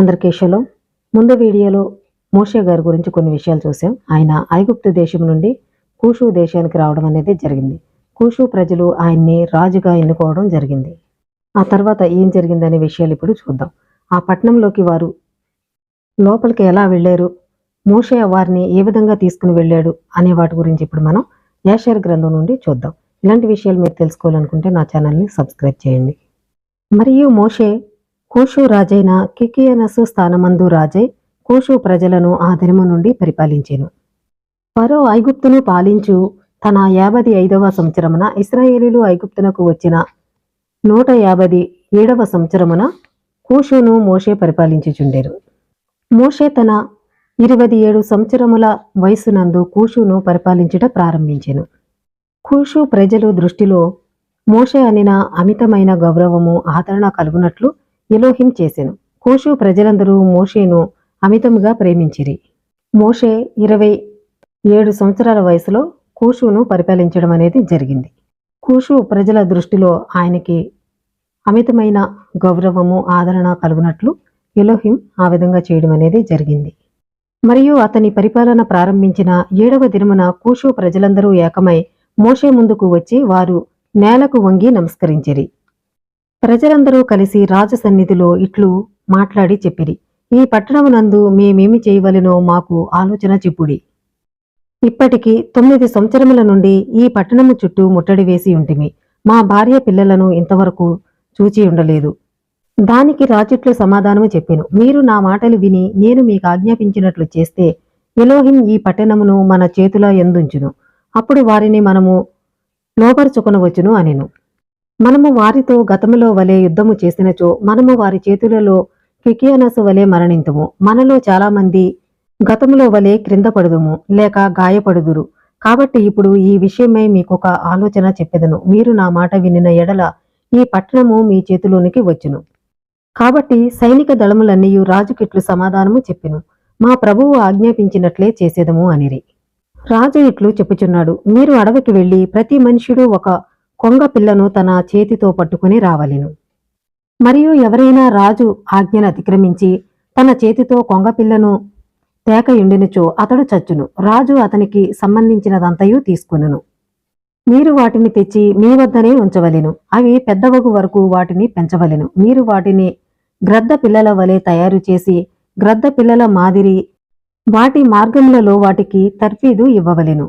అందరికీ షలోం. ముందు వీడియోలో మోషే గారి గురించి కొన్ని విషయాలు చూసాం. ఆయన ఐగుప్తు దేశం నుండి కూషు దేశానికి రావడం అనేది జరిగింది. కూషు ప్రజలు ఆయన్ని రాజుగా ఎన్నుకోవడం జరిగింది. ఆ తర్వాత ఏం జరిగిందనే విషయాలు ఇప్పుడు చూద్దాం. ఆ పట్టణంలోకి వారు లోపలికి ఎలా వెళ్ళారు, మోషే వారిని ఏ విధంగా తీసుకుని వెళ్ళాడు అనే వాటి గురించి ఇప్పుడు మనం యాషర్ గ్రంథం నుండి చూద్దాం. ఇలాంటి విషయాలు మీరు తెలుసుకోవాలనుకుంటే నా ఛానల్ని సబ్స్క్రైబ్ చేయండి. మరియు మోషే కూషు రాజైన కికియనసు స్థానమందు రాజై కూషు ప్రజలను ఆ దినము నుండి పరిపాలించెను. ఫరో ఐగుప్తును పాలించు తన 55వ సంవత్సరమున ఇశ్రాయేలీలు ఐగుప్తునకు వచ్చిన 157వ సంవత్సరమున కూషును మోషే పరిపాలించుచుండెను. మోషే తన 27 సంవత్సరముల వయసునందు కూషును పరిపాలించుట ప్రారంభించెను. కూషు ప్రజలు దృష్టిలో మోషే అనిన అమితమైన గౌరవము ఆదరణ కలుగునట్లు ఎలోహిం చేసెను. కూషు ప్రజలందరూ మోషేను అమితముగా ప్రేమించిరి. మోషే 27 సంవత్సరాల వయసులో కూషును పరిపాలించడం అనేది జరిగింది. కూషు ప్రజల దృష్టిలో ఆయనకి అమితమైన గౌరవము ఆదరణ కలుగునట్లు ఎలోహిం ఆ విధంగా చేయడం అనేది జరిగింది. మరియు అతని పరిపాలన ప్రారంభించిన 7వ దినమున కూషు ప్రజలందరూ ఏకమై మోషే ముందుకు వచ్చి వారు నేలకు వంగి నమస్కరించిరి. ప్రజలందరూ కలిసి రాజు సన్నిధిలో ఇట్లు మాట్లాడి చెప్పిరి, ఈ పట్టణమునందు మేమేమి చేయవలెనో మాకు ఆలోచన చెప్పుడి. ఇప్పటికి 9 సంవత్సరముల నుండి ఈ పట్టణము చుట్టూ ముట్టడి వేసి ఉంటిమి. మా భార్య పిల్లలను ఇంతవరకు చూచి ఉండలేదు. దానికి రాజుట్లు సమాధానము చెప్పెను, మీరు నా మాటలు విని నేను మీకు ఆజ్ఞాపించినట్లు చేస్తే ఎలోహిం ఈ పట్టణమును మన చేతుల యందుంచును. అప్పుడు వారిని మనము లోపరుచుకొనవచ్చును అనెను. మనము వారితో గతములో వలె యుద్ధము చేసినచో మనము వారి చేతులలో కికియనసు వలె మరణింతుము. మనలో చాలా మంది గతములో వలె క్రింద పడుదుము లేక గాయపడుదురు. కాబట్టి ఇప్పుడు ఈ విషయమై మీకొక ఆలోచన చెప్పెదను. మీరు నా మాట వినిన ఎడల ఈ పట్టణము మీ చేతిలోనికి వచ్చును. కాబట్టి సైనిక దళములన్నీ రాజుకిట్లు సమాధానము చెప్పెను, మా ప్రభువు ఆజ్ఞాపించినట్లే చేసేదము అనిరి. రాజు ఇట్లు చెప్పుచున్నాడు, మీరు అడవికి వెళ్లి ప్రతి మనుష్యుడు ఒక కొంగ పిల్లను తన చేతితో పట్టుకుని రావలెను. మరియు ఎవరైనా రాజు ఆజ్ఞను అతిక్రమించి తన చేతితో కొంగ పిల్లను తేకయుండినచో అతడు చచ్చును. రాజు అతనికి సంబంధించినదంతయు తీసుకొనును. మీరు వాటిని తెచ్చి మీ వద్దనే ఉంచవలెను. అవి పెద్దవగు వరకు వాటిని పెంచవలెను. మీరు వాటిని గ్రద్ద పిల్లల వలె తయారు చేసి గ్రద్ద పిల్లల మాదిరి వాటి మార్గములలో వాటికి తర్ఫీదు ఇవ్వవలెను.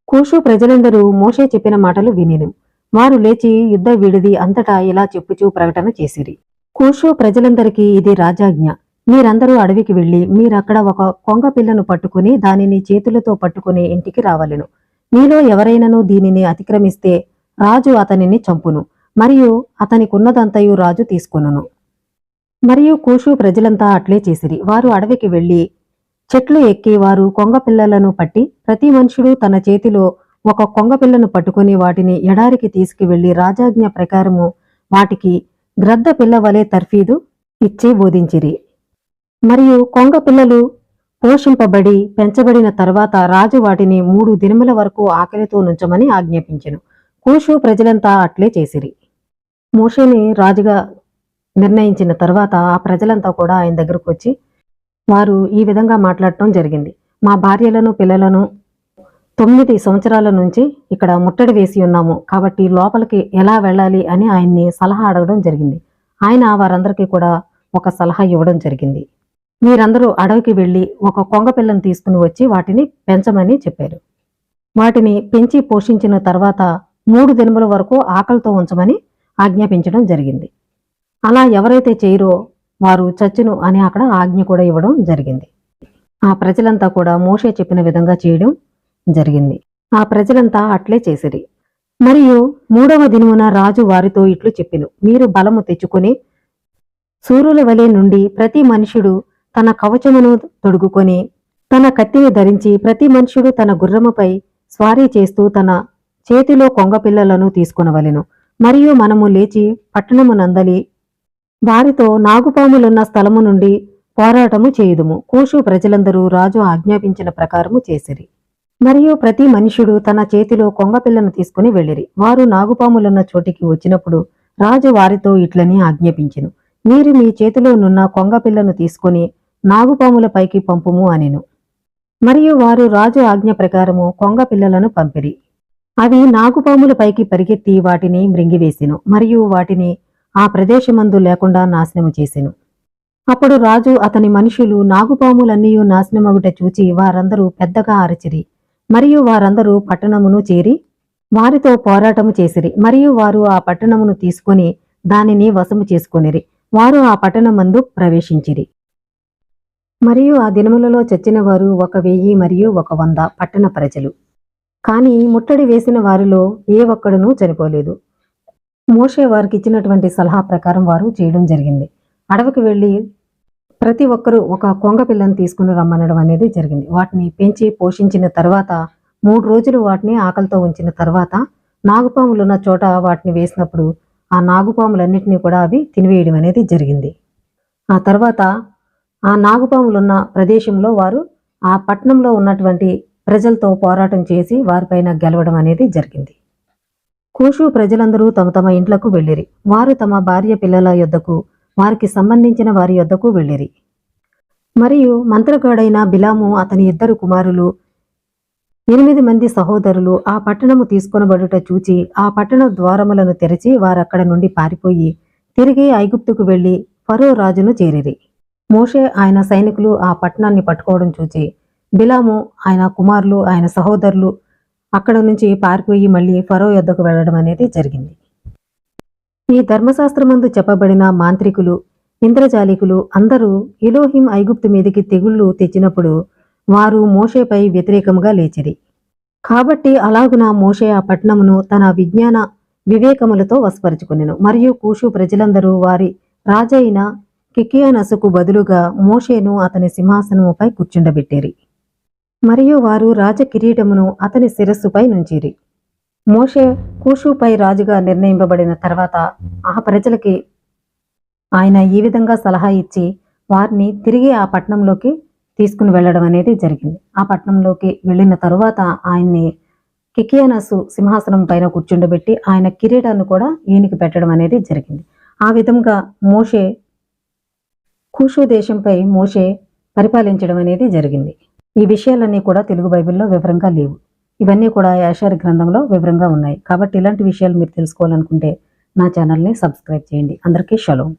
కూషు ప్రజలందరూ మోషే చెప్పిన మాటలు వినెను. వారు లేచి యుద్ధ విడిది అంతటా ఇలా చెప్పుచూ ప్రకటన చేసిరి, కూషు ప్రజలందరికీ ఇది రాజాజ్ఞ. మీరందరూ అడవికి వెళ్లి మీరక్కడ ఒక కొంగ పిల్లను పట్టుకుని దానిని చేతులతో పట్టుకుని ఇంటికి రావలెను. మీలో ఎవరైనను దీనిని అతిక్రమిస్తే రాజు అతనిని చంపును, మరియు అతనికున్నదంతయు రాజు తీసుకొనును. మరియు కూషు ప్రజలంతా అట్లే చేసిరి. వారు అడవికి వెళ్లి చెట్లు ఎక్కి వారు కొంగ పిల్లలను పట్టి ప్రతి మనుషుడు తన చేతిలో ఒక కొంగ పిల్లను పట్టుకుని వాటిని ఎడారికి తీసుకువెళ్లి రాజాజ్ఞ ప్రకారము వాటికి గ్రద్ద పిల్ల వలె తర్ఫీదు ఇచ్చి బోధించిరి. మరియు కొంగ పిల్లలు పోషింపబడి పెంచబడిన తర్వాత రాజు వాటిని 3 దినముల వరకు ఆకలితో నుంచమని ఆజ్ఞాపించెను. కూషు ప్రజలంతా అట్లే చేసిరి. మోషేని రాజుగా నిర్ణయించిన తర్వాత ఆ ప్రజలంతా కూడా ఆయన దగ్గరకు వచ్చి వారు ఈ విధంగా మాట్లాడటం జరిగింది, మా భార్యలను పిల్లలను 9 సంవత్సరాల నుంచి ఇక్కడ ముట్టడి వేసి ఉన్నాము, కాబట్టి లోపలికి ఎలా వెళ్ళాలి అని ఆయన్ని సలహా అడగడం జరిగింది. ఆయన వారందరికీ కూడా ఒక సలహా ఇవ్వడం జరిగింది. మీరందరూ అడవికి వెళ్ళి ఒక కొంగ పిల్లను తీసుకుని వచ్చి వాటిని పెంచమని చెప్పారు. వాటిని పెంచి పోషించిన తర్వాత 3 దినముల వరకు ఆకలితో ఉంచమని ఆజ్ఞాపించడం జరిగింది. అలా ఎవరైతే చేయరో వారు చచ్చును అని అక్కడ ఆజ్ఞ కూడా ఇవ్వడం జరిగింది. ఆ ప్రజలంతా కూడా మోషే చెప్పిన విధంగా చేయడం జరిగింది. ఆ ప్రజలంతా అట్లే చేసిరి. మరియు 3వ దినమున రాజు వారితో ఇట్లు చెప్పెను, మీరు బలము తెచ్చుకొని సూర్యుల వలె నుండి ప్రతి మనుష్యుడు తన కవచమును తొడుగుకొని తన కత్తిని ధరించి ప్రతి మనుష్యుడు తన గుర్రముపై స్వారీ చేస్తూ తన చేతిలో కొంగ పిల్లలను తీసుకొనవలెను. మరియు మనము లేచి పట్టణమునందలి వారితో నాగుపాములున్న స్థలము నుండి పోరాటము చేయుదుము. కూషు ప్రజలందరూ రాజు ఆజ్ఞాపించిన ప్రకారము చేసిరి. మరియు ప్రతి మనుష్యుడు తన చేతిలో కొంగపిల్లను తీసుకుని వెళ్ళిరి. వారు నాగుపాములున్న చోటికి వచ్చినప్పుడు రాజు వారితో ఇట్లని ఆజ్ఞాపించెను, మీరు మీ చేతిలోనున్న కొంగపిల్లను తీసుకుని నాగుపాముల పైకి పంపుము అనెను. మరియు వారు రాజు ఆజ్ఞ ప్రకారము కొంగపిల్లలను పంపిరి. అవి నాగుపాముల పైకి పరిగెత్తి వాటిని మృంగివేసెను మరియు వాటిని ఆ ప్రదేశమందు లేకుండా నాశనము చేసెను. అప్పుడు రాజు అతని మనుషులు నాగుపాములన్నీ నాశనమగుట చూచి వారందరూ పెద్దగా అరచిరి. మరియు వారందరూ పట్టణమును చేరి వారితో పోరాటము చేసిరి. మరియు వారు ఆ పట్టణమును తీసుకొని దానిని వశము చేసుకొనిరి. వారు ఆ పట్టణమందు ప్రవేశించిరి. మరియు ఆ దినములలో చచ్చిన వారు 1000 మరియు 100 పట్టణ ప్రజలు. కాని ముట్టడి వేసిన వారిలో ఏ ఒక్కడునూ చనిపోలేదు. మోషే వారికి ఇచ్చినటువంటి సలహా ప్రకారం వారు చేయడం జరిగింది. అడవికి వెళ్ళి ప్రతి ఒక్కరూ ఒక కొంగ పిల్లని తీసుకుని రమ్మనడం అనేది జరిగింది. వాటిని పెంచి పోషించిన తర్వాత 3 రోజులు వాటిని ఆకలితో ఉంచిన తర్వాత నాగుపాములు ఉన్న చోట వాటిని వేసినప్పుడు ఆ నాగుపాములన్నిటినీ కూడా అవి తినివేయడం అనేది జరిగింది. ఆ తర్వాత ఆ నాగుపాములున్న ప్రదేశంలో వారు ఆ పట్టణంలో ఉన్నటువంటి ప్రజలతో పోరాటం చేసి వారిపైన గెలవడం అనేది జరిగింది. కూషు ప్రజలందరూ తమ తమ ఇంట్లకు వెళ్ళిరి. వారు తమ భార్య పిల్లల యొద్దకు వారికి సంబంధించిన వారి యొద్దకు వెళ్ళిరి. మరియు మంత్రగాడైన బిలాము అతని 2 కుమారులు 8 మంది సహోదరులు ఆ పట్టణము తీసుకొనబడుట చూచి ఆ పట్టణ ద్వారములను తెరిచి వారక్కడ నుండి పారిపోయి తిరిగి ఐగుప్తుకు వెళ్లి ఫరో రాజును చేరిరి. మోషే ఆయన సైనికులు ఆ పట్టణాన్ని పట్టుకోవడం చూచి బిలాము ఆయన కుమారులు ఆయన సహోదరులు అక్కడ నుంచి పారిపోయి మళ్ళీ ఫరో యొద్దకు వెళ్లడం అనేది జరిగింది. ఈ ధర్మశాస్త్రమందు చెప్పబడిన మాంత్రికులు ఇంద్రజాలికులు అందరూ ఎలోహిం ఐగుప్తు మీదికి తెగుళ్లు తెచ్చినప్పుడు వారు మోషేపై వ్యతిరేకముగా లేచిరి. కాబట్టి అలాగున మోషే ఆ పట్టణమును తన విజ్ఞాన వివేకములతో వశపరుచుకొనెను. మరియు కూషు ప్రజలందరూ వారి రాజైన కికియానసుకు బదులుగా మోషేను అతని సింహాసనముపై కూర్చుండబెట్టిరి. మరియు వారు రాజ కిరీటమును అతని శిరస్సుపై నుంచిరి. మోషే కూషుపై రాజుగా నిర్ణయింపబడిన తర్వాత ఆ ప్రజలకి ఆయన ఈ విధంగా సలహా ఇచ్చి వారిని తిరిగి ఆ పట్టణంలోకి తీసుకుని వెళ్ళడం అనేది జరిగింది. ఆ పట్టణంలోకి వెళ్ళిన తరువాత ఆయన్ని కికియానసు సింహాసనం పైన కూర్చుండబెట్టి ఆయన కిరీటాన్ని కూడా ఈయనకి పెట్టడం అనేది జరిగింది. ఆ విధంగా మోషే కూషు దేశంపై మోషే పరిపాలించడం అనేది జరిగింది. ఈ విషయాలన్నీ కూడా తెలుగు బైబిల్లో వివరంగా లేవు. ఇవన్నీ కూడా యాషారి గ్రంథంలో వివరంగా ఉన్నాయి. కాబట్టి ఇలాంటి విషయాలు మీరు తెలుసుకోవాలనుకుంటే నా ఛానల్ని సబ్స్క్రైబ్ చేయండి. అందరికీ షలోం.